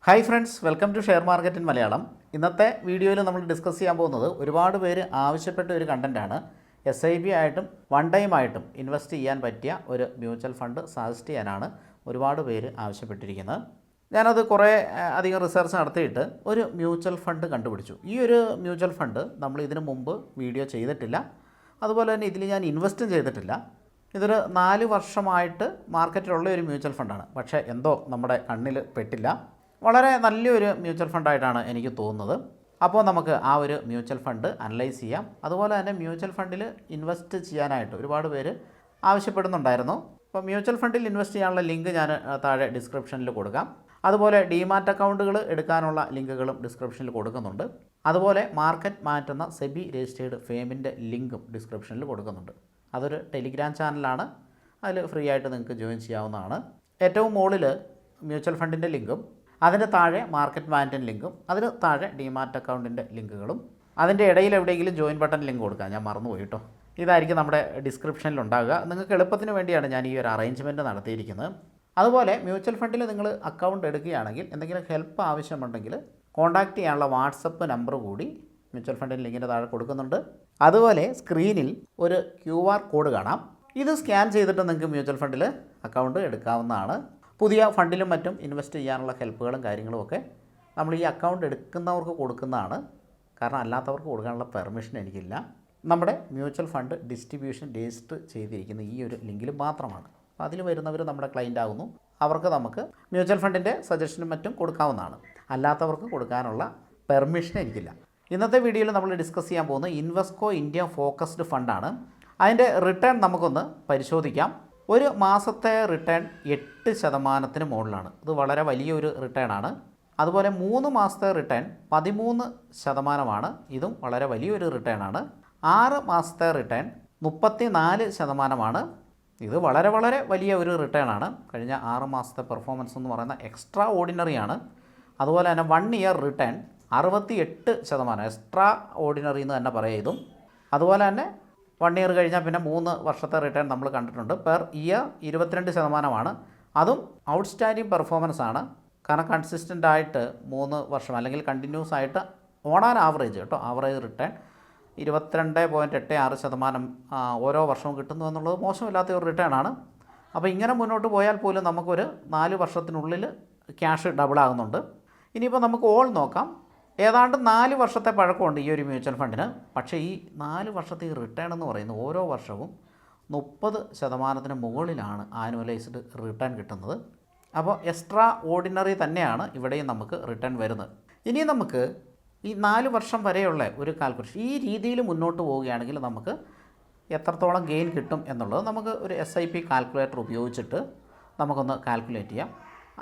Hi friends, welcome to share market in Malayalam. ഇന്നത്തെ വീഡിയോയിൽ നമ്മൾ ഡിസ്കസ് ചെയ്യാൻ പോകുന്നത് ഒരുപാട് പേര് ആവശ്യപ്പെട്ട ഒരു കണ്ടൻറ്റാണ്. SIP ആയിട്ടും വൺ ടൈം ആയിട്ടും ഇൻവെസ്റ്റ് ചെയ്യാൻ പറ്റിയ ഒരു മ്യൂച്വൽ ഫണ്ട് സജസ്റ്റ് ചെയ്യാനാണ് ഒരുപാട് പേര് ആവശ്യപ്പെട്ടിരിക്കുന്നത്. ഞാനത് കുറേ അധികം റിസർച്ച് നടത്തിയിട്ട് ഒരു മ്യൂച്വൽ ഫണ്ട് കണ്ടുപിടിച്ചു. ഈ ഒരു മ്യൂച്വൽ ഫണ്ട് നമ്മൾ ഇതിനു മുമ്പ് വീഡിയോ ചെയ്തിട്ടില്ല, അതുപോലെ തന്നെ ഇതിൽ ഞാൻ ഇൻവെസ്റ്റും ചെയ്തിട്ടില്ല. ഇതൊരു 4 വർഷമായിട്ട് മാർക്കറ്റിലുള്ള ഒരു മ്യൂച്വൽ ഫണ്ടാണ്. പക്ഷേ എന്തോ നമ്മുടെ കണ്ണിൽ പെട്ടില്ല. വളരെ നല്ലൊരു മ്യൂച്വൽ ഫണ്ടായിട്ടാണ് എനിക്ക് തോന്നുന്നത്. അപ്പോൾ നമുക്ക് ആ ഒരു മ്യൂച്വൽ ഫണ്ട് അനലൈസ് ചെയ്യാം. അതുപോലെ തന്നെ മ്യൂച്വൽ ഫണ്ടിൽ ഇൻവെസ്റ്റ് ചെയ്യാനായിട്ട് ഒരുപാട് പേര് ആവശ്യപ്പെടുന്നുണ്ടായിരുന്നു. അപ്പോൾ മ്യൂച്വൽ ഫണ്ടിൽ ഇൻവെസ്റ്റ് ചെയ്യാനുള്ള ലിങ്ക് ഞാൻ താഴെ ഡിസ്ക്രിപ്ഷനിൽ കൊടുക്കാം. അതുപോലെ ഡിമാറ്റ് അക്കൗണ്ടുകൾ എടുക്കാനുള്ള ലിങ്കുകളും ഡിസ്ക്രിപ്ഷനിൽ കൊടുക്കുന്നുണ്ട്. അതുപോലെ മാർക്കറ്റ് മാറ്റുന്ന സെബി രജിസ്റ്റേർഡ് ഫേമിൻ്റെ ലിങ്കും ഡിസ്ക്രിപ്ഷനിൽ കൊടുക്കുന്നുണ്ട്. അതൊരു ടെലിഗ്രാം ചാനലാണ്, അതിൽ ഫ്രീ ആയിട്ട് നിങ്ങൾക്ക് ജോയിൻ ചെയ്യാവുന്നതാണ്. ഏറ്റവും മുകളിൽ മ്യൂച്വൽ ഫണ്ടിൻ്റെ ലിങ്കും, അതിൻ്റെ താഴെ മാർക്കറ്റ് മാറ്റിൻ്റെ ലിങ്കും, അതിന് താഴെ ഡിമാറ്റ് അക്കൗണ്ടിൻ്റെ ലിങ്കുകളും, അതിൻ്റെ ഇടയിൽ എവിടെയെങ്കിലും ജോയിൻ ബട്ടൺ ലിങ്ക് കൊടുക്കാം. ഞാൻ മറന്നുപോയി കേട്ടോ. ഇതായിരിക്കും നമ്മുടെ ഡിസ്ക്രിപ്ഷനിൽ ഉണ്ടാകുക. നിങ്ങൾക്ക് എളുപ്പത്തിന് വേണ്ടിയാണ് ഞാൻ ഈ ഒരു അറേഞ്ച്മെൻറ്റ് നടത്തിയിരിക്കുന്നത്. അതുപോലെ മ്യൂച്വൽ ഫണ്ടിൽ നിങ്ങൾ അക്കൗണ്ട് എടുക്കുകയാണെങ്കിൽ എന്തെങ്കിലും ഹെൽപ്പ് ആവശ്യമുണ്ടെങ്കിൽ കോൺടാക്റ്റ് ചെയ്യാനുള്ള വാട്സപ്പ് നമ്പർ കൂടി മ്യൂച്വൽ ഫണ്ടിൻ്റെ ലിങ്കിൻ്റെ താഴെ കൊടുക്കുന്നുണ്ട്. അതുപോലെ സ്ക്രീനിൽ ഒരു QR കോഡ് കാണാം. ഇത് സ്കാൻ ചെയ്തിട്ട് നിങ്ങൾക്ക് മ്യൂച്വൽ ഫണ്ടിൽ അക്കൗണ്ട് എടുക്കാവുന്നതാണ്. പുതിയ ഫണ്ടിലും മറ്റും ഇൻവെസ്റ്റ് ചെയ്യാനുള്ള ഹെൽപ്പുകളും കാര്യങ്ങളും ഒക്കെ നമ്മൾ ഈ അക്കൗണ്ട് എടുക്കുന്നവർക്ക് കൊടുക്കുന്നതാണ്. കാരണം അല്ലാത്തവർക്ക് കൊടുക്കാനുള്ള പെർമിഷൻ എനിക്കില്ല. നമ്മുടെ മ്യൂച്വൽ ഫണ്ട് ഡിസ്ട്രിബ്യൂഷൻ രജിസ്റ്റർ ചെയ്തിരിക്കുന്ന ഈ ഒരു ലിങ്കിൽ മാത്രമാണ്. അപ്പോൾ അതിൽ വരുന്നവർ നമ്മുടെ ക്ലയൻ്റ് ആകുന്നു. അവർക്ക് നമുക്ക് മ്യൂച്വൽ ഫണ്ടിൻ്റെ സജഷനും മറ്റും കൊടുക്കാവുന്നതാണ്. അല്ലാത്തവർക്ക് കൊടുക്കാനുള്ള പെർമിഷൻ എനിക്കില്ല. ഇന്നത്തെ വീഡിയോയിൽ നമ്മൾ ഡിസ്കസ് ചെയ്യാൻ പോകുന്നത് ഇൻവെസ്കോ ഇന്ത്യ ഫോക്കസ്ഡ് ഫണ്ടാണ്. അതിൻ്റെ റിട്ടേൺ നമുക്കൊന്ന് പരിശോധിക്കാം. ഒരു മാസത്തെ റിട്ടേൺ 8% മുകളിലാണ്. ഇത് വളരെ വലിയൊരു റിട്ടേൺ ആണ്. അതുപോലെ 3 മാസത്തെ റിട്ടേൺ 13%. ഇതും വളരെ വലിയൊരു റിട്ടേൺ ആണ്. 6 മാസത്തെ റിട്ടേൺ 34%. ഇത് വളരെ വളരെ വലിയ ഒരു റിട്ടേൺ ആണ്. കഴിഞ്ഞ 6 മാസത്തെ പെർഫോമൻസ് എന്ന് പറയുന്ന എക്സ്ട്രാ ഓർഡിനറി ആണ്. അതുപോലെ തന്നെ 1 ഇയർ റിട്ടേൺ 68%. എക്സ്ട്രാ ഓർഡിനറി എന്ന് തന്നെ പറയാം ഇതും. അതുപോലെ തന്നെ 1 ഇയർ കഴിഞ്ഞാൽ പിന്നെ 3 വർഷത്തെ റിട്ടേൺ നമ്മൾ കണ്ടിട്ടുണ്ട്. Per year 22%. അതും ഔട്ട്സ്റ്റാൻഡിങ് പെർഫോമൻസ് ആണ്. കാരണം കൺസിസ്റ്റൻ്റ് ആയിട്ട് 3 വർഷം അല്ലെങ്കിൽ കണ്ടിന്യൂസ് ആയിട്ട് ഓൺ ആൻ ആവറേജ് കേട്ടോ, ആവറേജ് റിട്ടേൺ 22.86% ഓരോ വർഷവും കിട്ടുന്നു എന്നുള്ളത് മോശമില്ലാത്ത ഒരു റിട്ടേൺ ആണ്. അപ്പോൾ ഇങ്ങനെ മുന്നോട്ട് പോയാൽ പോലും നമുക്കൊരു 4 വർഷത്തിനുള്ളിൽ ക്യാഷ് ഡബിൾ ആകുന്നുണ്ട്. ഇനിയിപ്പോൾ നമുക്ക് ഓൾ നോക്കാം. ഏതാണ്ട് 4 വർഷത്തെ പഴക്കമുണ്ട് ഈ ഒരു മ്യൂച്വൽ ഫണ്ടിന്. പക്ഷേ ഈ 4 വർഷത്തെ ഈ റിട്ടേൺ എന്ന് പറയുന്നത് ഓരോ വർഷവും 30% മുകളിലാണ് ആനുവലൈസ്ഡ് റിട്ടേൺ കിട്ടുന്നത്. അപ്പോൾ എക്സ്ട്രാ ഓർഡിനറി തന്നെയാണ് ഇവിടെയും നമുക്ക് റിട്ടേൺ വരുന്നത്. ഇനി നമുക്ക് ഈ 4 വർഷം വരെയുള്ള ഒരു കാൽക്കുലേഷൻ ഈ രീതിയിൽ മുന്നോട്ട് പോവുകയാണെങ്കിൽ നമുക്ക് എത്രത്തോളം ഗെയിൻ കിട്ടും എന്നുള്ളത് നമുക്ക് ഒരു SIP കാൽക്കുലേറ്റർ ഉപയോഗിച്ചിട്ട് നമുക്കൊന്ന് കാൽക്കുലേറ്റ് ചെയ്യാം.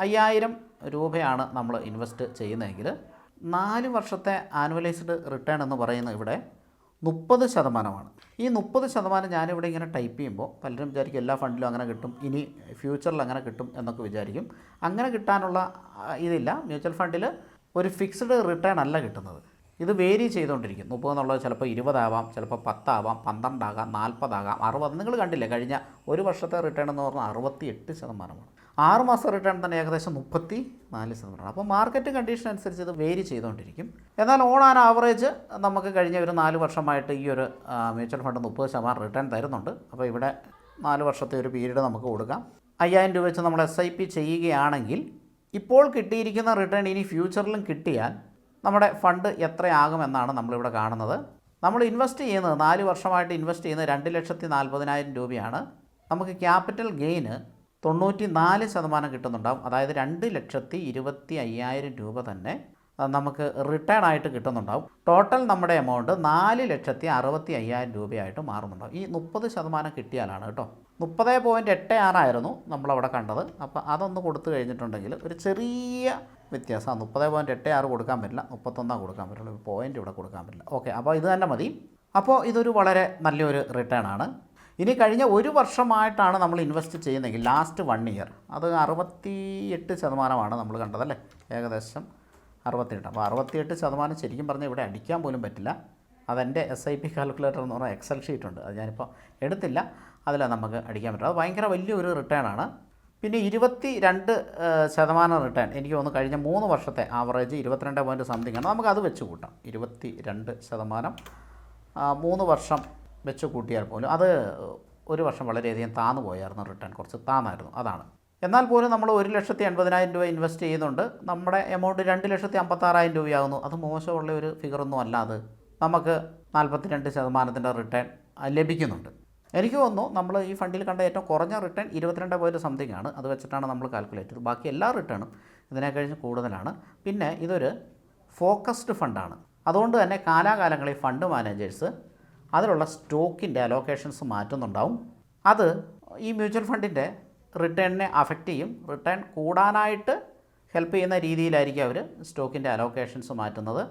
5000 രൂപയാണ് നമ്മൾ ഇൻവെസ്റ്റ് ചെയ്യുന്നതെങ്കിൽ 4 വർഷത്തെ ആനുവലൈസ്ഡ് റിട്ടേൺ എന്ന് പറയുന്നത് ഇവിടെ 30%. ഈ 30% ഞാനിവിടെ ഇങ്ങനെ ടൈപ്പ് ചെയ്യുമ്പോൾ പലരും വിചാരിക്കും എല്ലാ ഫണ്ടിലും അങ്ങനെ കിട്ടും, ഇനി ഫ്യൂച്ചറിൽ അങ്ങനെ കിട്ടും എന്നൊക്കെ വിചാരിക്കും. അങ്ങനെ കിട്ടാനുള്ള ഇതില്ല. മ്യൂച്വൽ ഫണ്ടിൽ ഒരു ഫിക്സ്ഡ് റിട്ടേൺ അല്ല കിട്ടുന്നത്. ഇത് വേരി ചെയ്തുകൊണ്ടിരിക്കും. 30 എന്നുള്ളത് ചിലപ്പോൾ 20 ആവാം, ചിലപ്പോൾ 10 ആവാം, 12 ആകാം, 40 ആകാം, 60. നിങ്ങൾ കണ്ടില്ലേ കഴിഞ്ഞ ഒരു വർഷത്തെ റിട്ടേൺ എന്ന് പറഞ്ഞാൽ 68%. 6 മാസം റിട്ടേൺ തന്നെ ഏകദേശം 34%. അപ്പോൾ മാർക്കറ്റ് കണ്ടീഷൻ അനുസരിച്ച് ഇത് വേരി ചെയ്തുകൊണ്ടിരിക്കും. എന്നാൽ ഓൺ ആൻ ആവറേജ് നമുക്ക് കഴിഞ്ഞ ഒരു 4 വർഷമായിട്ട് ഈ ഒരു മ്യൂച്വൽ ഫണ്ട് 30% റിട്ടേൺ തരുന്നുണ്ട്. അപ്പോൾ ഇവിടെ 4 വർഷത്തെ ഒരു പീരീഡ് നമുക്ക് കൊടുക്കാം. 5000 രൂപ വെച്ച് നമ്മൾ SIP ചെയ്യുകയാണെങ്കിൽ ഇപ്പോൾ കിട്ടിയിരിക്കുന്ന റിട്ടേൺ ഇനി ഫ്യൂച്ചറിലും കിട്ടിയാൽ നമ്മുടെ ഫണ്ട് എത്രയാകുമെന്നാണ് നമ്മളിവിടെ കാണുന്നത്. നമ്മൾ ഇൻവെസ്റ്റ് ചെയ്യുന്നത് 4 വർഷമായിട്ട് ഇൻവെസ്റ്റ് ചെയ്യുന്നത് 2,40,000 രൂപയാണ്. നമുക്ക് ക്യാപിറ്റൽ ഗെയിന് 94% കിട്ടുന്നുണ്ടാകും. അതായത് 2,25,000 രൂപ തന്നെ നമുക്ക് റിട്ടേൺ ആയിട്ട് കിട്ടുന്നുണ്ടാകും. ടോട്ടൽ നമ്മുടെ എമൗണ്ട് 4,65,000 രൂപയായിട്ട് മാറുന്നുണ്ടാകും. ഈ 30% കിട്ടിയാലാണ് കേട്ടോ. 30.86 ആയിരുന്നു നമ്മളവിടെ കണ്ടത്. അപ്പോൾ അതൊന്ന് കൊടുത്തു കഴിഞ്ഞിട്ടുണ്ടെങ്കിൽ ഒരു ചെറിയ വ്യത്യാസം. 30.86 കൊടുക്കാൻ പറ്റില്ല, 31 കൊടുക്കാൻ പറ്റുള്ളൂ. ഒരു പോയിൻ്റ് ഇവിടെ കൊടുക്കാൻ പറ്റില്ല. ഓക്കെ, അപ്പോൾ ഇത് തന്നെ മതി. അപ്പോൾ ഇതൊരു വളരെ നല്ലൊരു റിട്ടേൺ ആണ്. ഇനി കഴിഞ്ഞ ഒരു വർഷമായിട്ടാണ് നമ്മൾ ഇൻവെസ്റ്റ് ചെയ്യുന്നതെങ്കിൽ ലാസ്റ്റ് 1 ഇയർ അത് 68% നമ്മൾ കണ്ടതല്ലേ, ഏകദേശം 68. അപ്പോൾ 68% ശരിക്കും പറഞ്ഞാൽ ഇവിടെ അടിക്കാൻ പോലും പറ്റില്ല. അതെൻ്റെ SIP കാൽക്കുലേറ്റർ എന്ന് പറഞ്ഞാൽ എക്സൽ ഷീറ്റ് ഉണ്ട്, അത് ഞാനിപ്പോൾ എടുത്തില്ല. അതിലാണ് നമുക്ക് അടിക്കാൻ പറ്റും. അത് ഭയങ്കര വലിയൊരു റിട്ടേൺ ആണ്. പിന്നെ 22% റിട്ടേൺ എനിക്ക് തോന്നുന്നു കഴിഞ്ഞ 3 വർഷത്തെ ആവറേജ് 22 പോയിൻറ്റ് സംതിങ് ആണ്. നമുക്കത് വെച്ച് കൂട്ടാം. 22% 3 വർഷം വെച്ച് കൂട്ടിയാൽ പോലും അത് ഒരു വർഷം വളരെയധികം താന്നു പോയായിരുന്നു. റിട്ടേൺ കുറച്ച് താന്നായിരുന്നു. അതാണ്. എന്നാൽ പോലും നമ്മൾ 1,80,000 രൂപ ഇൻവെസ്റ്റ് ചെയ്യുന്നുണ്ട്. നമ്മുടെ എമൗണ്ട് 2,56,000 രൂപയാകുന്നു. അത് മോശമുള്ള ഒരു ഫിഗറൊന്നും അല്ല. അത് നമുക്ക് 42% റിട്ടേൺ ലഭിക്കുന്നുണ്ട്. എനിക്ക് തോന്നുന്നു നമ്മൾ ഈ ഫണ്ടിൽ കണ്ട ഏറ്റവും കുറഞ്ഞ റിട്ടേൺ 22 പോയിൻറ്റ് സംതിങ് ആണ്. അത് വെച്ചിട്ടാണ് നമ്മൾ കാൽക്കുലേറ്റ് ചെയ്തത്. ബാക്കി എല്ലാ റിട്ടേണും ഇതിനെ കഴിഞ്ഞ് കൂടുതലാണ്. പിന്നെ ഇതൊരു ഫോക്കസ്ഡ് ഫണ്ടാണ്. അതുകൊണ്ട് തന്നെ കാലാകാലങ്ങളിൽ ഫണ്ട് മാനേജേഴ്സ് അതിലുള്ള സ്റ്റോക്കിൻ്റെ അലോക്കേഷൻസ് മാറ്റുന്നുണ്ടാവും. അത് ഈ മ്യൂച്വൽ ഫണ്ടിൻ്റെ റിട്ടേണിനെ അഫക്റ്റ് ചെയ്യും. റിട്ടേൺ കൂടാനായിട്ട് ഹെൽപ്പ് ചെയ്യുന്ന രീതിയിലായിരിക്കും അവർ സ്റ്റോക്കിൻ്റെ അലോക്കേഷൻസ് മാറ്റുന്നത്.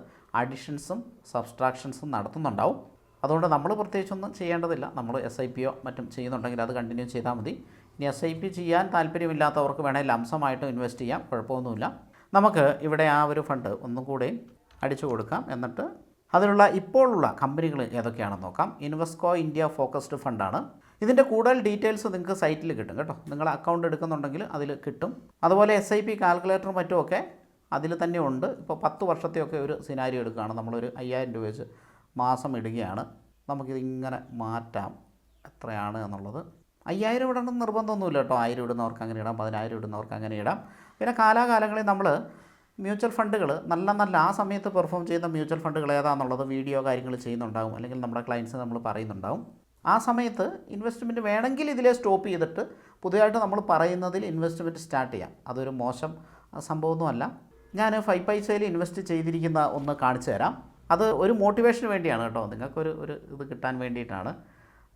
അഡിഷൻസും സബ്സ്ട്രാക്ഷൻസും നടത്തുന്നുണ്ടാവും. അതുകൊണ്ട് നമ്മൾ പ്രത്യേകിച്ചൊന്നും ചെയ്യേണ്ടതില്ല. നമ്മൾ SIP മറ്റും ചെയ്യുന്നുണ്ടെങ്കിൽ അത് കണ്ടിന്യൂ ചെയ്താൽ മതി. ഇനി SIP ചെയ്യാൻ താല്പര്യമില്ലാത്തവർക്ക് വേണേൽ ലംസമായിട്ട് ഇൻവെസ്റ്റ് ചെയ്യാം, കുഴപ്പമൊന്നുമില്ല. നമുക്ക് ഇവിടെ ആ ഒരു ഫണ്ട് ഒന്നും കൂടെ അടിച്ചു കൊടുക്കാം. എന്നിട്ട് അതിലുള്ള ഇപ്പോഴുള്ള കമ്പനികൾ ഏതൊക്കെയാണെന്ന് നോക്കാം. ഇൻവെസ്കോ ഇന്ത്യ ഫോക്കസ്ഡ് ഫണ്ടാണ്. ഇതിൻ്റെ കൂടുതൽ ഡീറ്റെയിൽസ് നിങ്ങൾക്ക് സൈറ്റിൽ കിട്ടും കേട്ടോ. നിങ്ങൾ അക്കൗണ്ട് എടുക്കുന്നുണ്ടെങ്കിൽ അതിൽ കിട്ടും. അതുപോലെ SIP കാൽക്കുലേറ്ററും മറ്റുമൊക്കെ അതിൽ തന്നെ ഉണ്ട്. ഇപ്പോൾ 10 വർഷത്തെയൊക്കെ ഒരു സിനാരിയോ എടുക്കുകയാണ്. നമ്മളൊരു 5,000 രൂപ വെച്ച് മാസം ഇടുകയാണ്. നമുക്കിതിങ്ങനെ മാറ്റാം എത്രയാണ് എന്നുള്ളത്. 5,000 ഇടണമെന്ന് നിർബന്ധമൊന്നുമില്ല കേട്ടോ. 1,000 ഇടുന്നവർക്ക് അങ്ങനെ ഇടാം, 10,000 ഇടുന്നവർക്ക് അങ്ങനെ ഇടാം. പിന്നെ കാലാകാലങ്ങളിൽ നമ്മൾ മ്യൂച്വൽ ഫണ്ടുകൾ നല്ല ആ സമയത്ത് പെർഫോം ചെയ്യുന്ന മ്യൂച്വൽ ഫണ്ടുകൾ ഏതാണെന്നുള്ളത് വീഡിയോ കാര്യങ്ങൾ ചെയ്യുന്നുണ്ടാകും. അല്ലെങ്കിൽ നമ്മുടെ ക്ലയൻസ് നമ്മൾ പറയുന്നുണ്ടാകും. ആ സമയത്ത് ഇൻവെസ്റ്റ്മെൻറ്റ് വേണമെങ്കിൽ ഇതിലെ സ്റ്റോപ്പ് ചെയ്തിട്ട് പുതിയതായിട്ട് നമ്മൾ പറയുന്നതിൽ ഇൻവെസ്റ്റ്മെൻറ്റ് സ്റ്റാർട്ട് ചെയ്യാം. അതൊരു മോശം സംഭവമൊന്നുമല്ല. ഞാൻ 5 പൈസയിൽ ഇൻവെസ്റ്റ് ചെയ്തിരിക്കുന്ന ഒന്ന് കാണിച്ചു തരാം. അത് ഒരു മോട്ടിവേഷന് വേണ്ടിയാണ് കേട്ടോ. നിങ്ങൾക്കൊരു ഇത് കിട്ടാൻ വേണ്ടിയിട്ടാണ്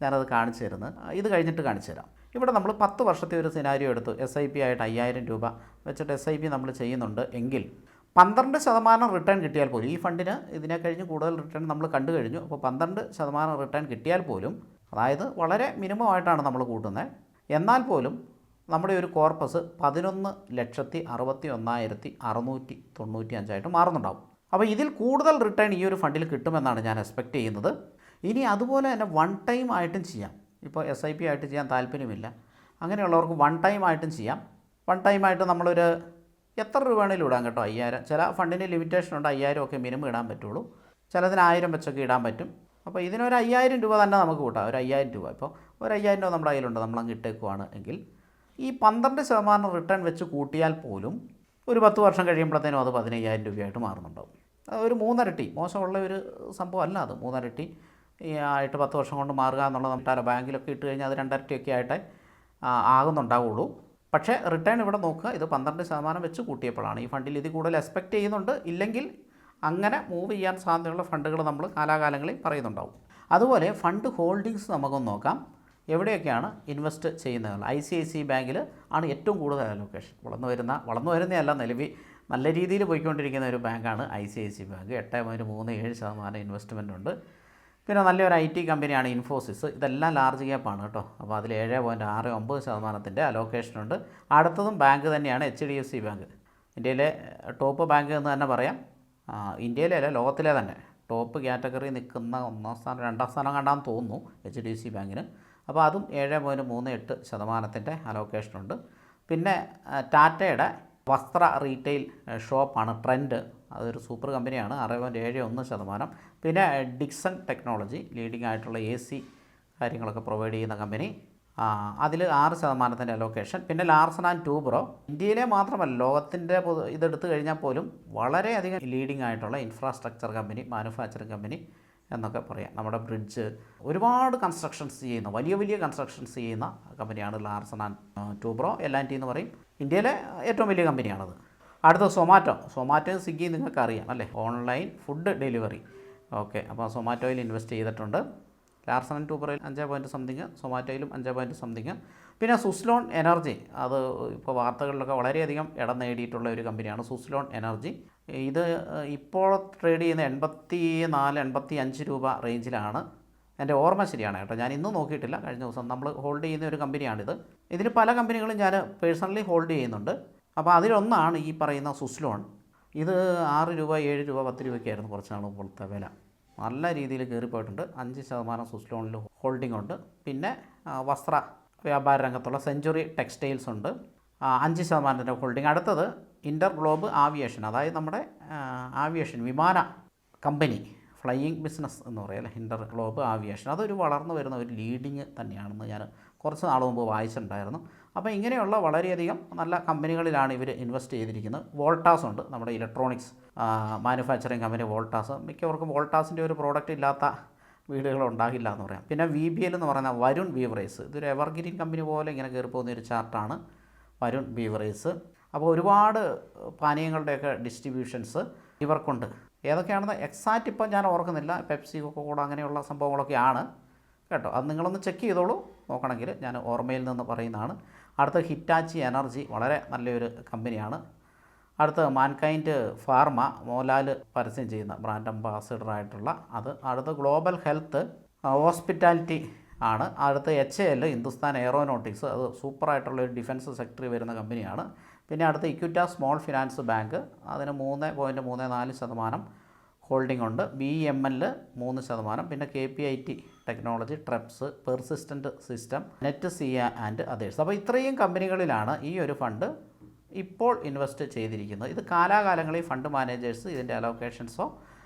ഞാനത് കാണിച്ചു തരുന്നത്. ഇത് കഴിഞ്ഞിട്ട് കാണിച്ചു തരാം. ഇവിടെ നമ്മൾ 10 വർഷത്തെ ഒരു സിനാരിയോ എടുത്തു. SIP ആയിട്ട് 5,000 രൂപ വെച്ചിട്ട് SIP നമ്മൾ ചെയ്യുന്നുണ്ട് എങ്കിൽ 12% റിട്ടേൺ കിട്ടിയാൽ പോലും, ഈ ഫണ്ടിന് ഇതിനെ കഴിഞ്ഞ് കൂടുതൽ റിട്ടേൺ നമ്മൾ കണ്ടു കഴിഞ്ഞു. അപ്പോൾ 12% റിട്ടേൺ കിട്ടിയാൽ പോലും, അതായത് വളരെ മിനിമം ആയിട്ടാണ് നമ്മൾ കൂട്ടുന്നത്. എന്നാൽ പോലും നമ്മുടെ ഒരു കോർപ്പസ് 11,61,695 മാറുന്നുണ്ടാവും. അപ്പോൾ ഇതിൽ കൂടുതൽ റിട്ടേൺ ഈ ഒരു ഫണ്ടിൽ കിട്ടുമെന്നാണ് ഞാൻ എക്സ്പെക്റ്റ് ചെയ്യുന്നത്. ഇനി അതുപോലെ തന്നെ വൺ ടൈം ആയിട്ടും ചെയ്യാം. ഇപ്പോൾ SIP ആയിട്ട് ചെയ്യാൻ താല്പര്യമില്ല അങ്ങനെയുള്ളവർക്ക് വൺ ടൈം ആയിട്ടും ചെയ്യാം. വൺ ടൈം ആയിട്ട് നമ്മളൊരു എത്ര രൂപ വേണേലും ഇടാം കേട്ടോ. 5,000. ചില ഫണ്ടിന് ലിമിറ്റേഷൻ ഉണ്ട്. 5,000 ഒക്കെ മിനിമം ഇടാൻ പറ്റുള്ളൂ. ചിലതിന് 1,000 വെച്ചൊക്കെ ഇടാൻ പറ്റും. അപ്പോൾ ഇതിനൊരു 5,000 രൂപ തന്നെ നമുക്ക് കൂട്ടാം. ഒരു 5,000 രൂപ. ഇപ്പോൾ ഒരു 5,000 രൂപ നമ്മുടെ കയ്യിലുണ്ട്, നമ്മളങ്ങ് ഇട്ടേക്കുവാണ് എങ്കിൽ ഈ 12% റിട്ടേൺ വെച്ച് കൂട്ടിയാൽ പോലും ഒരു 10 വർഷം കഴിയുമ്പോഴത്തേനും അത് 15,000 രൂപയായിട്ട് മാറുന്നുണ്ടാവും. ഒരു 3 ഇരട്ടി മോശമുള്ള ഒരു സംഭവം അല്ല അത്. 3 ഇരട്ടി ആയിട്ട് 10 വർഷം കൊണ്ട് മാറുക എന്നുള്ളത് നമുക്ക് ബാങ്കിലൊക്കെ ഇട്ട് കഴിഞ്ഞാൽ അത് 2 ഇരട്ടിയൊക്കെ ആയിട്ട് ആകുന്നുണ്ടാവുള്ളൂ. പക്ഷേ റിട്ടേൺ ഇവിടെ നോക്കുക. ഇത് 12% വെച്ച് കൂട്ടിയപ്പോഴാണ്. ഈ ഫണ്ടിൽ ഇത് കൂടുതൽ എക്സ്പെക്റ്റ് ചെയ്യുന്നുണ്ട്. ഇല്ലെങ്കിൽ അങ്ങനെ മൂവ് ചെയ്യാൻ സാധ്യതയുള്ള ഫണ്ടുകൾ നമ്മൾ കാലാകാലങ്ങളിൽ പറയുന്നുണ്ടാവും. അതുപോലെ ഫണ്ട് ഹോൾഡിങ്സ് നമുക്കൊന്ന് നോക്കാം. എവിടെയൊക്കെയാണ് ഇൻവെസ്റ്റ് ചെയ്യുന്നത്? ICICI ബാങ്കിൽ ആണ് ഏറ്റവും കൂടുതൽ അലോക്കേഷൻ. വളർന്നു വരുന്നതല്ല, നിലവിൽ നല്ല രീതിയിൽ പോയിക്കൊണ്ടിരിക്കുന്ന ഒരു ബാങ്കാണ് ICICI ബാങ്ക്. 8.37% ഇൻവെസ്റ്റ്മെൻ്റ് ഉണ്ട്. പിന്നെ നല്ലൊരു IT കമ്പനിയാണ് ഇൻഫോസിസ്. ഇതെല്ലാം ലാർജ് ക്യാപ്പാണ് കേട്ടോ. അപ്പോൾ അതിൽ 7.69% അലോക്കേഷനുണ്ട്. അടുത്തതും ബാങ്ക് തന്നെയാണ് HDFC ബാങ്ക്. ഇന്ത്യയിലെ ടോപ്പ് ബാങ്ക് എന്ന് തന്നെ പറയാം. ഇന്ത്യയിലെ അല്ല, ലോകത്തിലെ തന്നെ ടോപ്പ് കാറ്റഗറി നിൽക്കുന്ന 1ാം സ്ഥാനം 2ാം സ്ഥാനം കണ്ടാന്ന് തോന്നുന്നു HDFC ബാങ്കിന്. അപ്പോൾ അതും 7.38% അലോക്കേഷനുണ്ട്. പിന്നെ ടാറ്റയുടെ വസ്ത്ര റീറ്റെയിൽ ഷോപ്പാണ് ട്രെൻഡ്. അതൊരു സൂപ്പർ കമ്പനിയാണ്. 6.71%. പിന്നെ ഡിക്സൺ ടെക്നോളജി ലീഡിംഗ് ആയിട്ടുള്ള AC കാര്യങ്ങളൊക്കെ പ്രൊവൈഡ് ചെയ്യുന്ന കമ്പനി. അതിൽ 6% അലോക്കേഷൻ. പിന്നെ ലാർസൻ ആൻഡ് ടൂബ്രോ ഇന്ത്യയിലെ മാത്രമല്ല ലോകത്തിൻ്റെ ഇതെടുത്തു കഴിഞ്ഞാൽ പോലും വളരെയധികം ലീഡിംഗ് ആയിട്ടുള്ള ഇൻഫ്രാസ്ട്രക്ചർ കമ്പനി, മാനുഫാക്ചറിങ് കമ്പനി എന്നൊക്കെ പറയാം. നമ്മുടെ ബ്രിഡ്ജ്, ഒരുപാട് കൺസ്ട്രക്ഷൻസ് ചെയ്യുന്ന വലിയ കൺസ്ട്രക്ഷൻസ് ചെയ്യുന്ന കമ്പനിയാണ് ലാർസൻ ആൻഡ് ടൂബ്രോ. L&T എന്ന് പറയും. ഇന്ത്യയിലെ ഏറ്റവും വലിയ കമ്പനിയാണത്. അടുത്ത സൊമാറ്റോയും സ്വിഗ്ഗിയും നിങ്ങൾക്ക് അറിയാം അല്ലേ, ഓൺലൈൻ ഫുഡ് ഡെലിവറി. ഓക്കെ, അപ്പോൾ സൊമാറ്റോയിൽ ഇൻവെസ്റ്റ് ചെയ്തിട്ടുണ്ട്. ലാർസൻ ആൻഡ് ടൂബ്രോയിൽ 5.something, സൊമാറ്റോയിലും 5.something. പിന്നെ സുസ്ലോൺ എനർജി, അത് ഇപ്പോൾ വാർത്തകളിലൊക്കെ വളരെയധികം ഇടം നേടിയിട്ടുള്ള ഒരു കമ്പനിയാണ് സുസ്ലോൺ എനർജി. ഇത് ഇപ്പോൾ ട്രേഡ് ചെയ്യുന്ന 84-85 രൂപ റേഞ്ചിലാണ്. എൻ്റെ ഓർമ്മ ശരിയാണ് കേട്ടോ, ഞാൻ ഇന്ന് നോക്കിയിട്ടില്ല, കഴിഞ്ഞ ദിവസം. നമ്മൾ ഹോൾഡ് ചെയ്യുന്ന ഒരു കമ്പനിയാണിത്. ഇതിൽ പല കമ്പനികളും ഞാൻ പേഴ്സണലി ഹോൾഡ് ചെയ്യുന്നുണ്ട്. അപ്പോൾ അതിലൊന്നാണ് ഈ പറയുന്ന സുസ്ലോൺ. ഇത് 6 രൂപ 7 രൂപ 10 രൂപയ്ക്കായിരുന്നു കുറച്ച് നാൾ മുമ്പത്തെ വില. നല്ല രീതിയിൽ കയറിപ്പോയിട്ടുണ്ട്. 5% സുസ്ലോണിൽ ഹോൾഡിംഗ് ഉണ്ട്. പിന്നെ വസ്ത്ര വ്യാപാര രംഗത്തുള്ള സെഞ്ചുറി ടെക്സ്റ്റൈൽസ് ഉണ്ട്. 5% ഹോൾഡിംഗ്. അടുത്തത് ഇൻ്റർ ഗ്ലോബ് ആവിയേഷൻ, അതായത് നമ്മുടെ ആവിയേഷൻ വിമാന കമ്പനി, ഫ്ലൈയിങ് ബിസിനസ് എന്ന് പറയല്ലേ, ഇൻ്റർ ഗ്ലോബ് ആവിയേഷൻ. അതൊരു വളർന്നു വരുന്ന ഒരു ലീഡിങ് തന്നെയാണെന്ന് ഞാൻ കുറച്ച് നാൾ മുമ്പ് വായിച്ചിട്ടുണ്ടായിരുന്നു. അപ്പോൾ ഇങ്ങനെയുള്ള വളരെയധികം നല്ല കമ്പനികളിലാണ് ഇവർ ഇൻവെസ്റ്റ് ചെയ്തിരിക്കുന്നത്. വോൾട്ടാസ് ഉണ്ട്, നമ്മുടെ ഇലക്ട്രോണിക്സ് മാനുഫാക്ചറിങ് കമ്പനി വോൾട്ടാസ്. മിക്കവർക്കും വോൾട്ടാസിൻ്റെ ഒരു പ്രോഡക്റ്റ് ഇല്ലാത്ത വീടുകളുണ്ടാകില്ല എന്ന് പറയാം. പിന്നെ VBL എന്ന് പറയുന്ന വരുൺ ബീവറേജ്, ഇതൊരു എവർഗ്രീൻ കമ്പനി പോലെ ഇങ്ങനെ കയറി പോകുന്ന ഒരു ചാർട്ടാണ് വരുൺ ബീവറേജ്. അപ്പോൾ ഒരുപാട് പാനീയങ്ങളുടെയൊക്കെ ഡിസ്ട്രിബ്യൂഷൻസ് ഇവർക്കുണ്ട്. ഏതൊക്കെയാണെന്ന് എക്സാക്റ്റ് ഇപ്പം ഞാൻ ഓർക്കുന്നില്ല. പെപ്സി, കൊക്കോകോള അങ്ങനെയുള്ള സംഭവങ്ങളൊക്കെയാണ് കേട്ടോ. അത് നിങ്ങളൊന്ന് ചെക്ക് ചെയ്തോളൂ, നോക്കണമെങ്കിൽ ഞാൻ ഓർമ്മയിൽ നിന്ന് പറയുന്നതാണ്. അടുത്ത ഹിറ്റാച്ചി എനർജി, വളരെ നല്ലൊരു കമ്പനിയാണ്. അടുത്ത മാൻകൈൻഡ് ഫാർമ, മോലാൽ പരസ്യം ചെയ്യുന്ന ബ്രാൻഡ് അംബാസിഡറായിട്ടുള്ള അത്. അടുത്ത ഗ്ലോബൽ ഹെൽത്ത് ഹോസ്പിറ്റാലിറ്റി ആണ്. അടുത്ത HAL ഹിന്ദുസ്ഥാൻ എയറോനോട്ടിക്സ്, അത് സൂപ്പറായിട്ടുള്ളൊരു ഡിഫൻസ് സെക്ടറിൽ വരുന്ന കമ്പനിയാണ്. പിന്നെ അടുത്ത ഇക്വിറ്റ സ്മോൾ ഫിനാൻസ് ബാങ്ക്, അതിന് 3.34% ഹോൾഡിംഗ് ഉണ്ട്. BML 3%. പിന്നെ KPIT technology, TREPS, Persistent system, net സിയ ആൻഡ് അതേഴ്സ്. അപ്പോൾ ഇത്രയും കമ്പനികളിലാണ് ഈ ഒരു ഫണ്ട് ഇപ്പോൾ ഇൻവെസ്റ്റ് ചെയ്തിരിക്കുന്നത്. ഇത് കാലാകാലങ്ങളിൽ ഫണ്ട് മാനേജേഴ്സ് ഇതിൻ്റെ അലോക്കേഷൻസോ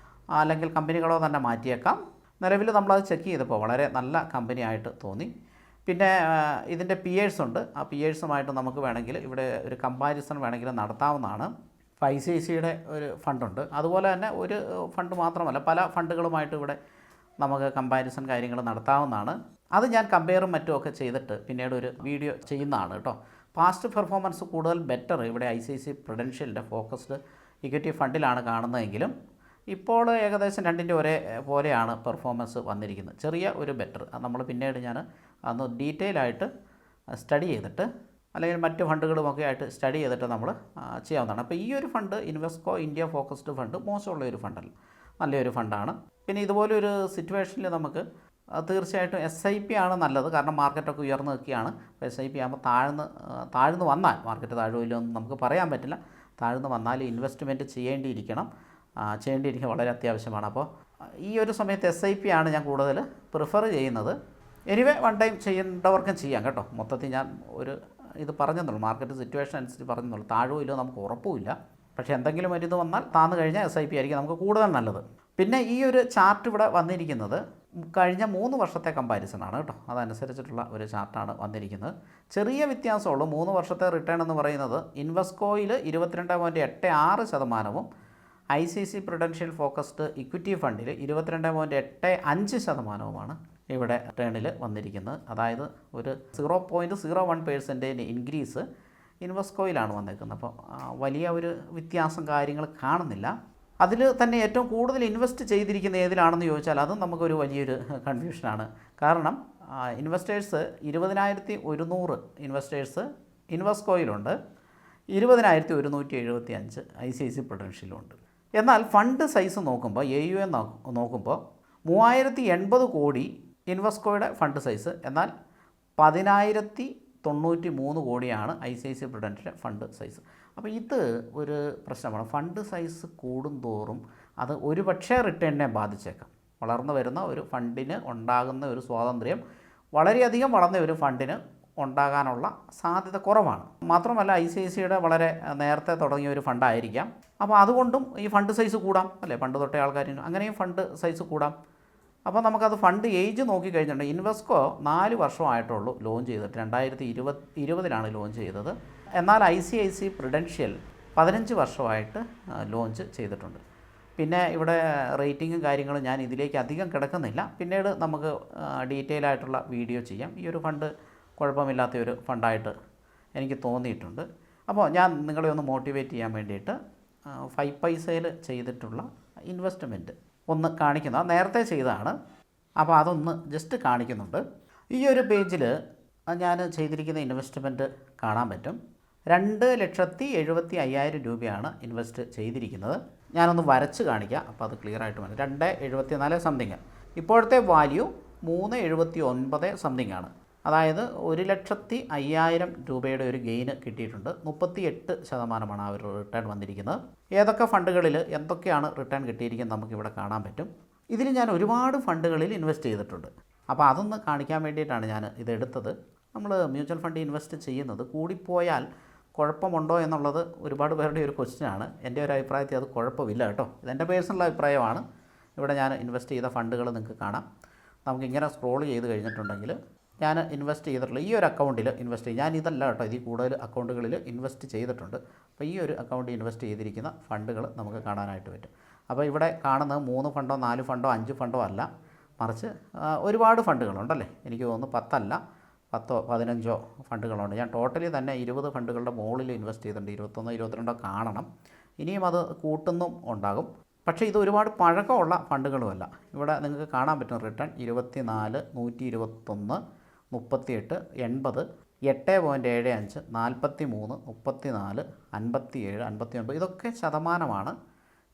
അല്ലെങ്കിൽ കമ്പനികളോ തന്നെ മാറ്റിയേക്കാം. നിലവിൽ നമ്മളത് ചെക്ക് ചെയ്തപ്പോൾ വളരെ നല്ല കമ്പനിയായിട്ട് തോന്നി. പിന്നെ ഇതിൻ്റെ പിയേഴ്സ് ഉണ്ട്. ആ പിയേഴ്സുമായിട്ട് നമുക്ക് വേണമെങ്കിൽ ഇവിടെ ഒരു കമ്പാരിസൺ വേണമെങ്കിൽ നടത്താവുന്നതാണ്. ICICIയുടെ ഒരു ഫണ്ടുണ്ട്. അതുപോലെ തന്നെ ഒരു ഫണ്ട് മാത്രമല്ല, പല ഫണ്ടുകളുമായിട്ട് ഇവിടെ നമുക്ക് കമ്പാരിസൺ കാര്യങ്ങൾ നടത്താവുന്നതാണ്. അത് ഞാൻ കമ്പയറും മറ്റുമൊക്കെ ചെയ്തിട്ട് പിന്നീട് ഒരു വീഡിയോ ചെയ്യുന്നതാണ് കേട്ടോ. പാസ്റ്റ് പെർഫോമൻസ് കൂടുതൽ ബെറ്റർ ഇവിടെ ICICI പ്രുഡൻഷ്യലിൻ്റെ ഫോക്കസ്ഡ് ഇക്വിറ്റി ഫണ്ടിലാണ് കാണുന്നതെങ്കിലും ഇപ്പോൾ ഏകദേശം രണ്ടിൻ്റെ ഒരേ പോലെയാണ് പെർഫോമൻസ് വന്നിരിക്കുന്നത്. ചെറിയ ഒരു ബെറ്റർ നമ്മൾ പിന്നീട് ഞാൻ അന്ന് ഡീറ്റെയിൽ ആയിട്ട് സ്റ്റഡി ചെയ്തിട്ട് അല്ലെങ്കിൽ മറ്റ് ഫണ്ടുകളുമൊക്കെ ആയിട്ട് സ്റ്റഡി ചെയ്തിട്ട് നമ്മൾ ചെയ്യാവുന്നതാണ്. അപ്പോൾ ഈ ഒരു fund Invesco India focused fund മോശമുള്ള ഒരു ഫണ്ടല്ല, നല്ലൊരു ഫണ്ടാണ്. പിന്നെ ഇതുപോലെ ഒരു സിറ്റുവേഷനിൽ നമുക്ക് തീർച്ചയായിട്ടും SIP ആണ് നല്ലത്. കാരണം മാർക്കറ്റൊക്കെ ഉയർന്നു നിൽക്കുകയാണ്. അപ്പോൾ SIP ആകുമ്പോൾ താഴ്ന്നു വന്നാൽ, മാർക്കറ്റ് താഴുമില്ലോ എന്ന് നമുക്ക് പറയാൻ പറ്റില്ല, താഴ്ന്നു വന്നാൽ ഇൻവെസ്റ്റ്മെൻറ്റ് ചെയ്യേണ്ടിയിരിക്കണം വളരെ അത്യാവശ്യമാണ്. അപ്പോൾ ഈ ഒരു സമയത്ത് SIP ആണ് ഞാൻ കൂടുതൽ പ്രിഫർ ചെയ്യുന്നത്. എനിവേ വൺ ടൈം ചെയ്യേണ്ടവർക്കും ചെയ്യാം കേട്ടോ. മൊത്തത്തിൽ ഞാൻ ഒരു ഇത് പറഞ്ഞെന്നുള്ളൂ, മാർക്കറ്റ് സിറ്റുവേഷൻ അനുസരിച്ച് പറഞ്ഞെന്നുള്ളൂ. താഴുമില്ലോ നമുക്ക് ഉറപ്പുമില്ല. പക്ഷേ എന്തെങ്കിലും ഒരു ഇത് വന്നാൽ താന്നു കഴിഞ്ഞാൽ SIP ആയിരിക്കും നമുക്ക് കൂടുതൽ നല്ലത്. പിന്നെ ഈ ഒരു ചാർട്ട് ഇവിടെ വന്നിരിക്കുന്നത് കഴിഞ്ഞ 3 വർഷത്തെ കമ്പാരിസണാണ് കേട്ടോ. അതനുസരിച്ചിട്ടുള്ള ഒരു ചാർട്ടാണ് വന്നിരിക്കുന്നത്. ചെറിയ വ്യത്യാസമുള്ളൂ. 3 വർഷത്തെ റിട്ടേൺ എന്ന് പറയുന്നത് ഇൻവെസ്കോയിൽ 22.86%, ICICI പ്രുഡൻഷ്യൽ ഫോക്കസ്ഡ് ഇക്വിറ്റി ഫണ്ടിൽ 22.85% ഇവിടെ റിട്ടേണിൽ വന്നിരിക്കുന്നത്. അതായത് ഒരു 0.01% ഇൻക്രീസ് ഇൻവെസ്കോയിലാണ് വന്നേക്കുന്നത്. അപ്പോൾ വലിയ ഒരു വ്യത്യാസം കാര്യങ്ങൾ കാണുന്നില്ല. അതിൽ തന്നെ ഏറ്റവും കൂടുതൽ ഇൻവെസ്റ്റ് ചെയ്തിരിക്കുന്ന ഏതിലാണെന്ന് ചോദിച്ചാൽ അതും നമുക്കൊരു വലിയൊരു കൺഫ്യൂഷനാണ്. കാരണം ഇൻവെസ്റ്റേഴ്സ് 20,100 ഇൻവെസ്റ്റേഴ്സ് ഇൻവെസ്കോയിലുണ്ട്, 20,175 ICICI പ്രുഡൻഷ്യലുണ്ട്. എന്നാൽ ഫണ്ട് സൈസ് നോക്കുമ്പോൾ AUM നോക്കുമ്പോൾ 3,080 കോടി ഇൻവെസ്കോയുടെ ഫണ്ട് സൈസ്, എന്നാൽ 10,093 കോടിയാണ് ICICI പ്രുഡൻഷ്യൽ ഫണ്ട് സൈസ്. അപ്പോൾ ഇത് ഒരു പ്രശ്നമാണ്. ഫണ്ട് സൈസ് കൂടുന്തോറും അത് ഒരുപക്ഷേ റിട്ടേണിനെ ബാധിച്ചേക്കാം. വളർന്നു വരുന്ന ഒരു ഫണ്ടിന് ഉണ്ടാകുന്ന ഒരു സ്വാതന്ത്ര്യം വളരെയധികം വളർന്ന ഒരു ഫണ്ടിന് ഉണ്ടാകാനുള്ള സാധ്യത കുറവാണ്. മാത്രമല്ല ICICIയുടെ വളരെ നേരത്തെ തുടങ്ങിയ ഒരു ഫണ്ടായിരിക്കാം. അപ്പോൾ അതുകൊണ്ടും ഈ ഫണ്ട് സൈസ് കൂടാം അല്ലേ, പണ്ട് തൊട്ടേ ആൾക്കാരിന് അങ്ങനെയും ഫണ്ട് സൈസ് കൂടാം. അപ്പോൾ നമുക്കത് ഫണ്ട് ഏജ് നോക്കിക്കഴിഞ്ഞിട്ടുണ്ടെങ്കിൽ ഇൻവെസ്കോ 4 വർഷമായിട്ടുള്ളൂ ലോഞ്ച് ചെയ്തിട്ട്, 2020 ലോഞ്ച് ചെയ്തത്. എന്നാൽ ICICI പ്രുഡൻഷ്യൽ 15 വർഷമായിട്ട് ലോഞ്ച് ചെയ്തിട്ടുണ്ട്. പിന്നെ ഇവിടെ റേറ്റിങ്ങും കാര്യങ്ങളും ഞാൻ ഇതിലേക്ക് അധികം കിടക്കുന്നില്ല, പിന്നീട് നമുക്ക് ഡീറ്റെയിൽ ആയിട്ടുള്ള വീഡിയോ ചെയ്യാം. ഈ ഒരു ഫണ്ട് കുഴപ്പമില്ലാത്തൊരു ഫണ്ടായിട്ട് എനിക്ക് തോന്നിയിട്ടുണ്ട്. അപ്പോൾ ഞാൻ നിങ്ങളെ ഒന്ന് മോട്ടിവേറ്റ് ചെയ്യാൻ വേണ്ടിയിട്ട് 5 പൈസയിൽ ചെയ്തിട്ടുള്ള ഇൻവെസ്റ്റ്മെൻറ്റ് ഒന്ന് കാണിക്കുന്നത്, നേരത്തെ ചെയ്തതാണ്. അപ്പോൾ അതൊന്ന് ജസ്റ്റ് കാണിക്കുന്നുണ്ട്. ഈ ഒരു പേജിൽ ഞാൻ ചെയ്തിരിക്കുന്ന ഇൻവെസ്റ്റ്മെൻറ്റ് കാണാൻ പറ്റും. 2,75,000 രൂപയാണ് ഇൻവെസ്റ്റ് ചെയ്തിരിക്കുന്നത്. ഞാനൊന്ന് വരച്ച് കാണിക്കാം, അപ്പോൾ അത് ക്ലിയർ ആയിട്ട് വരും. 2,74 സംതിങ്. ഇപ്പോഴത്തെ വാല്യൂ 3,79 സംതിങ് ആണ്. അതായത് 1,05,000 രൂപയുടെ ഒരു ഗെയിന് കിട്ടിയിട്ടുണ്ട്. 38% ആ ഒരു റിട്ടേൺ വന്നിരിക്കുന്നത്. ഏതൊക്കെ ഫണ്ടുകളിൽ എന്തൊക്കെയാണ് റിട്ടേൺ കിട്ടിയിരിക്കുന്നത് നമുക്കിവിടെ കാണാൻ പറ്റും. ഇതിൽ ഞാൻ ഒരുപാട് ഫണ്ടുകളിൽ ഇൻവെസ്റ്റ് ചെയ്തിട്ടുണ്ട്. അപ്പോൾ അതൊന്ന് കാണിക്കാൻ വേണ്ടിയിട്ടാണ് ഞാൻ ഇതെടുത്തത്. നമ്മൾ മ്യൂച്വൽ ഫണ്ട് ഇൻവെസ്റ്റ് ചെയ്യുന്നത് കൂടിപ്പോയാൽ കുഴപ്പമുണ്ടോ എന്നുള്ളത് ഒരുപാട് പേരുടെ ഒരു ക്വസ്റ്റ്യനാണ്. എൻ്റെ ഒരു അഭിപ്രായത്തിൽ അത് കുഴപ്പമില്ല കേട്ടോ. ഇതെൻ്റെ പേഴ്സണൽ അഭിപ്രായമാണ്. ഇവിടെ ഞാൻ ഇൻവെസ്റ്റ് ചെയ്ത ഫണ്ടുകൾ നിങ്ങൾക്ക് കാണാം. നമുക്കിങ്ങനെ സ്ക്രോൾ ചെയ്ത് കഴിഞ്ഞിട്ടുണ്ടെങ്കിൽ ഞാൻ ഇൻവെസ്റ്റ് ചെയ്തിട്ടുള്ള ഈ ഒരു അക്കൗണ്ടിൽ ഇൻവെസ്റ്റ് ചെയ്യും. ഞാൻ ഇതല്ല കേട്ടോ, ഇതിൽ കൂടുതൽ അക്കൗണ്ടുകളിൽ ഇൻവെസ്റ്റ് ചെയ്തിട്ടുണ്ട്. അപ്പോൾ ഈ ഒരു അക്കൗണ്ടിൽ ഇൻവെസ്റ്റ് ചെയ്തിരിക്കുന്ന ഫണ്ടുകൾ നമുക്ക് കാണാനായിട്ട് പറ്റും. അപ്പോൾ ഇവിടെ കാണുന്നത് 3 ഫണ്ടോ 4 ഫണ്ടോ 5 ഫണ്ടോ അല്ല, മറിച്ച് ഒരുപാട് ഫണ്ടുകളുണ്ടല്ലേ. എനിക്ക് തോന്നുന്നു 10 അല്ല 10ഓ 15ഓ ഫണ്ടുകളുണ്ട്. ഞാൻ ടോട്ടലി തന്നെ 20 ഫണ്ടുകളുടെ മുകളിൽ ഇൻവെസ്റ്റ് ചെയ്തിട്ടുണ്ട്. 21 22 കാണണം. ഇനിയും അത് കൂട്ടുന്നും ഉണ്ടാകും. പക്ഷേ ഇത് ഒരുപാട് പഴക്കമുള്ള ഫണ്ടുകളുമല്ല. ഇവിടെ നിങ്ങൾക്ക് കാണാൻ പറ്റും റിട്ടേൺ 24, 121, 38, 80, 8.75, 43, 34, 57, 59 ഇതൊക്കെ ശതമാനമാണ്.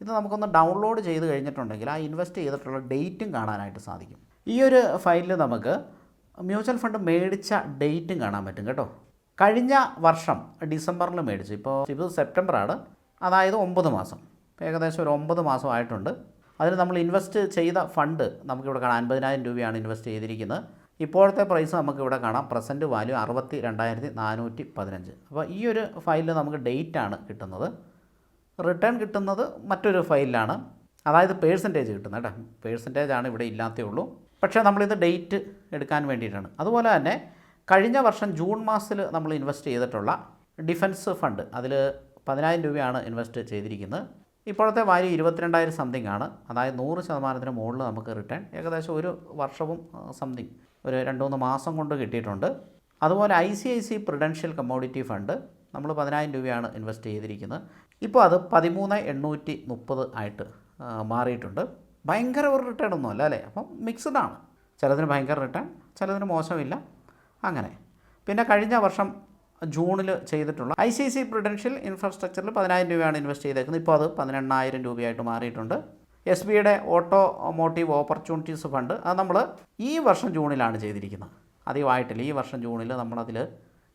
ഇത് നമുക്കൊന്ന് ഡൗൺലോഡ് ചെയ്ത് കഴിഞ്ഞിട്ടുണ്ടെങ്കിൽ ആ ഇൻവെസ്റ്റ് ചെയ്തിട്ടുള്ള ഡേറ്റും കാണാനായിട്ട് സാധിക്കും. ഈ ഒരു ഫയലിൽ നമുക്ക് മ്യൂച്വൽ ഫണ്ട് മേടിച്ച ഡേറ്റും കാണാൻ പറ്റും കേട്ടോ. കഴിഞ്ഞ വർഷം ഡിസംബറിൽ മേടിച്ചു. ഇപ്പോൾ സെപ്റ്റംബറാണ്, അതായത് 9 മാസം, ഏകദേശം ഒരു 9 മാസമായിട്ടുണ്ട്. അതിന് നമ്മൾ ഇൻവെസ്റ്റ് ചെയ്ത ഫണ്ട് നമുക്കിവിടെ കാണാം. 50,000 രൂപയാണ് ഇൻവെസ്റ്റ് ചെയ്തിരിക്കുന്നത്. ഇപ്പോഴത്തെ പ്രൈസ് നമുക്കിവിടെ കാണാം. Present value 62,415. അപ്പോൾ ഈ ഒരു ഫയലിൽ നമുക്ക് ഡേറ്റാണ് കിട്ടുന്നത്. റിട്ടേൺ കിട്ടുന്നത് മറ്റൊരു ഫയലിലാണ്, അതായത് പേഴ്സൻറ്റേജ് കിട്ടുന്നത് കേട്ടോ. പേഴ്സൻറ്റേജാണ് ഇവിടെ ഇല്ലാത്തേ ഉള്ളൂ. പക്ഷേ നമ്മളിത് ഡേറ്റ് എടുക്കാൻ വേണ്ടിയിട്ടാണ്. അതുപോലെ തന്നെ കഴിഞ്ഞ വർഷം ജൂൺ മാസത്തിൽ നമ്മൾ ഇൻവെസ്റ്റ് ചെയ്തിട്ടുള്ള ഡിഫൻസ് ഫണ്ട്, അതിൽ 10,000 രൂപയാണ് ഇൻവെസ്റ്റ് ചെയ്തിരിക്കുന്നത്. ഇപ്പോഴത്തെ വാല്യൂ 22,000 സംതിങ് ആണ്. അതായത് 100% മുകളിൽ നമുക്ക് റിട്ടേൺ ഏകദേശം ഒരു വർഷവും സംതിങ് ഒരു 2-3 മാസം കൊണ്ട് കിട്ടിയിട്ടുണ്ട്. അതുപോലെ ICICI പ്രുഡൻഷ്യൽ കമ്മോഡിറ്റി ഫണ്ട് നമ്മൾ 10,000 രൂപയാണ് ഇൻവെസ്റ്റ് ചെയ്തിരിക്കുന്നത്. ഇപ്പോൾ അത് 13,830 ആയിട്ട് മാറിയിട്ടുണ്ട്. ഭയങ്കര ഒരു റിട്ടേൺ ഒന്നുമല്ല അല്ലേ. അപ്പം മിക്സ്ഡ് ആണ്. ചിലതിന് ഭയങ്കര റിട്ടേൺ, ചിലതിന് മോശമില്ല, അങ്ങനെ. പിന്നെ കഴിഞ്ഞ വർഷം ജൂണിൽ ചെയ്തിട്ടുള്ള ICICI പ്രുഡൻഷ്യൽ ഇൻഫ്രാസ്ട്രക്ചറിൽ 10,000 രൂപയാണ് ഇൻവെസ്റ്റ് ചെയ്തേക്കുന്നത്. ഇപ്പോൾ അത് 18,000 രൂപയായിട്ട് മാറിയിട്ടുണ്ട്. SBIയുടെ ഓട്ടോമോട്ടീവ് ഓപ്പർച്യൂണിറ്റീസ് ഫണ്ട് അത് നമ്മൾ ഈ വർഷം ജൂണിലാണ് ചെയ്തിരിക്കുന്നത്. അധികമായിട്ടില്ല. ഈ വർഷം ജൂണിൽ നമ്മളതിൽ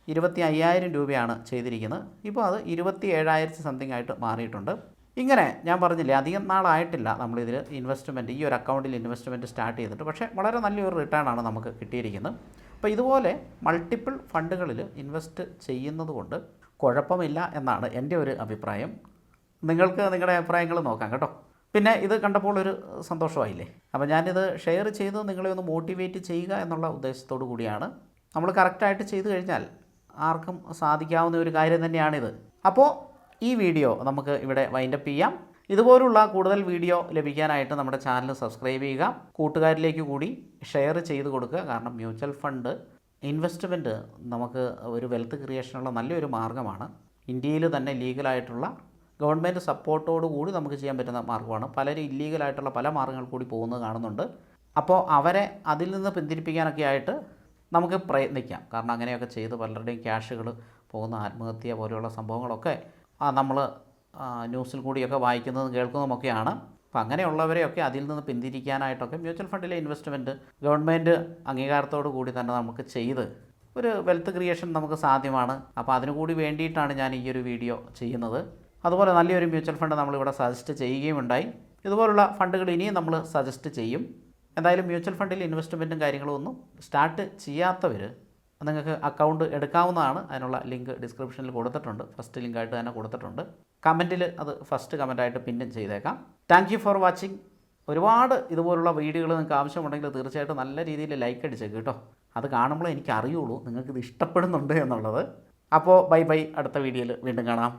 25,000 രൂപയാണ് ചെയ്തിരിക്കുന്നത്. ഇപ്പോൾ അത് 27,000 സംതിങ് ആയിട്ട് മാറിയിട്ടുണ്ട്. ഇങ്ങനെ ഞാൻ പറഞ്ഞില്ലേ, അധികം നാളായിട്ടില്ല നമ്മളിതിൽ ഇൻവെസ്റ്റ്മെൻറ്റ്, ഈ ഒരു അക്കൗണ്ടിൽ ഇൻവെസ്റ്റ്മെൻറ്റ് സ്റ്റാർട്ട് ചെയ്തിട്ട്. പക്ഷേ വളരെ നല്ലൊരു റിട്ടേൺ ആണ് നമുക്ക് കിട്ടിയിരിക്കുന്നത്. അപ്പോൾ ഇതുപോലെ മൾട്ടിപ്പിൾ ഫണ്ടുകളിൽ ഇൻവെസ്റ്റ് ചെയ്യുന്നത് കൊണ്ട് കുഴപ്പമില്ല എന്നാണ് എൻ്റെ ഒരു അഭിപ്രായം. നിങ്ങൾക്ക് നിങ്ങളുടെ അഭിപ്രായങ്ങൾ നോക്കാം കേട്ടോ. പിന്നെ ഇത് കണ്ടപ്പോൾ ഒരു സന്തോഷമായില്ലേ. അപ്പോൾ ഞാനിത് ഷെയർ ചെയ്ത് നിങ്ങളെ ഒന്ന് മോട്ടിവേറ്റ് ചെയ്യുക എന്നുള്ള ഉദ്ദേശത്തോടു കൂടിയാണ്. നമ്മൾ കറക്റ്റായിട്ട് ചെയ്തു കഴിഞ്ഞാൽ ആർക്കും സാധിക്കാവുന്ന ഒരു കാര്യം തന്നെയാണിത്. അപ്പോൾ ഈ വീഡിയോ നമുക്ക് ഇവിടെ വൈൻഡപ്പ് ചെയ്യാം. ഇതുപോലുള്ള കൂടുതൽ വീഡിയോ ലഭിക്കാനായിട്ട് നമ്മുടെ ചാനൽ സബ്സ്ക്രൈബ് ചെയ്യുക, കൂട്ടുകാരിലേക്ക് കൂടി ഷെയർ ചെയ്ത് കൊടുക്കുക. കാരണം മ്യൂച്വൽ ഫണ്ട് ഇൻവെസ്റ്റ്മെൻറ്റ് നമുക്ക് ഒരു വെൽത്ത് ക്രിയേഷനുള്ള നല്ലൊരു മാർഗ്ഗമാണ്. ഇന്ത്യയിൽ തന്നെ ലീഗലായിട്ടുള്ള ഗവൺമെൻറ് സപ്പോർട്ടോടു കൂടി നമുക്ക് ചെയ്യാൻ പറ്റുന്ന മാർഗ്ഗമാണ്. പലരും ഇല്ലീഗലായിട്ടുള്ള പല മാർഗ്ഗങ്ങൾ കൂടി പോകുന്നത് കാണുന്നുണ്ട്. അപ്പോൾ അവരെ അതിൽ നിന്ന് പിന്തിരിപ്പിക്കാനൊക്കെ ആയിട്ട് നമുക്ക് പ്രയത്നിക്കാം. കാരണം അങ്ങനെയൊക്കെ ചെയ്ത് പലരുടെയും ക്യാഷുകൾ പോകുന്ന ആത്മഹത്യ പോലെയുള്ള സംഭവങ്ങളൊക്കെ നമ്മൾ ന്യൂസിൽ കൂടിയൊക്കെ വായിക്കുന്നതും കേൾക്കുന്നതുമൊക്കെയാണ്. അപ്പോൾ അങ്ങനെയുള്ളവരെയൊക്കെ അതിൽ നിന്ന് പിന്തിരിക്കാനായിട്ടൊക്കെ മ്യൂച്വൽ ഫണ്ടിലെ ഇൻവെസ്റ്റ്മെൻറ്റ് ഗവൺമെൻറ് അംഗീകാരത്തോടു കൂടി തന്നെ നമുക്ക് ചെയ്ത് ഒരു വെൽത്ത് ക്രിയേഷൻ നമുക്ക് സാധ്യമാണ്. അപ്പോൾ അതിനു കൂടി വേണ്ടിയിട്ടാണ് ഞാൻ ഈ ഒരു വീഡിയോ ചെയ്യുന്നത്. അതുപോലെ നല്ലൊരു മ്യൂച്വൽ ഫണ്ട് നമ്മളിവിടെ സജസ്റ്റ് ചെയ്യുകയുണ്ടായി. ഇതുപോലുള്ള ഫണ്ടുകൾ ഇനിയും നമ്മൾ സജസ്റ്റ് ചെയ്യും. എന്തായാലും മ്യൂച്വൽ ഫണ്ടിൽ ഇൻവെസ്റ്റ്മെൻറ്റും കാര്യങ്ങളും ഒന്നും സ്റ്റാർട്ട് ചെയ്യാത്തവർ നിങ്ങൾക്ക് അക്കൗണ്ട് എടുക്കാവുന്നതാണ്. അതിനുള്ള ലിങ്ക് ഡിസ്ക്രിപ്ഷനിൽ കൊടുത്തിട്ടുണ്ട്. ഫസ്റ്റ് ലിങ്കായിട്ട് തന്നെ കൊടുത്തിട്ടുണ്ട്. കമൻറ്റിൽ അത് ഫസ്റ്റ് കമൻറ്റായിട്ട് പിന്നും ചെയ്തേക്കാം. Thank you for watching. ഒരുപാട് ഇതുപോലുള്ള വീഡിയോകൾ നിങ്ങൾക്ക് ആവശ്യമുണ്ടെങ്കിൽ തീർച്ചയായിട്ടും നല്ല രീതിയിൽ ലൈക്ക് അടിച്ചേക്ക് കേട്ടോ. അത് കാണുമ്പോൾ എനിക്ക് അറിയുള്ളൂ നിങ്ങൾക്കിത് ഇഷ്ടപ്പെടുന്നുണ്ട് എന്നുള്ളത്. അപ്പോൾ ബൈ ബൈ. അടുത്ത വീഡിയോയിൽ വീണ്ടും കാണാം.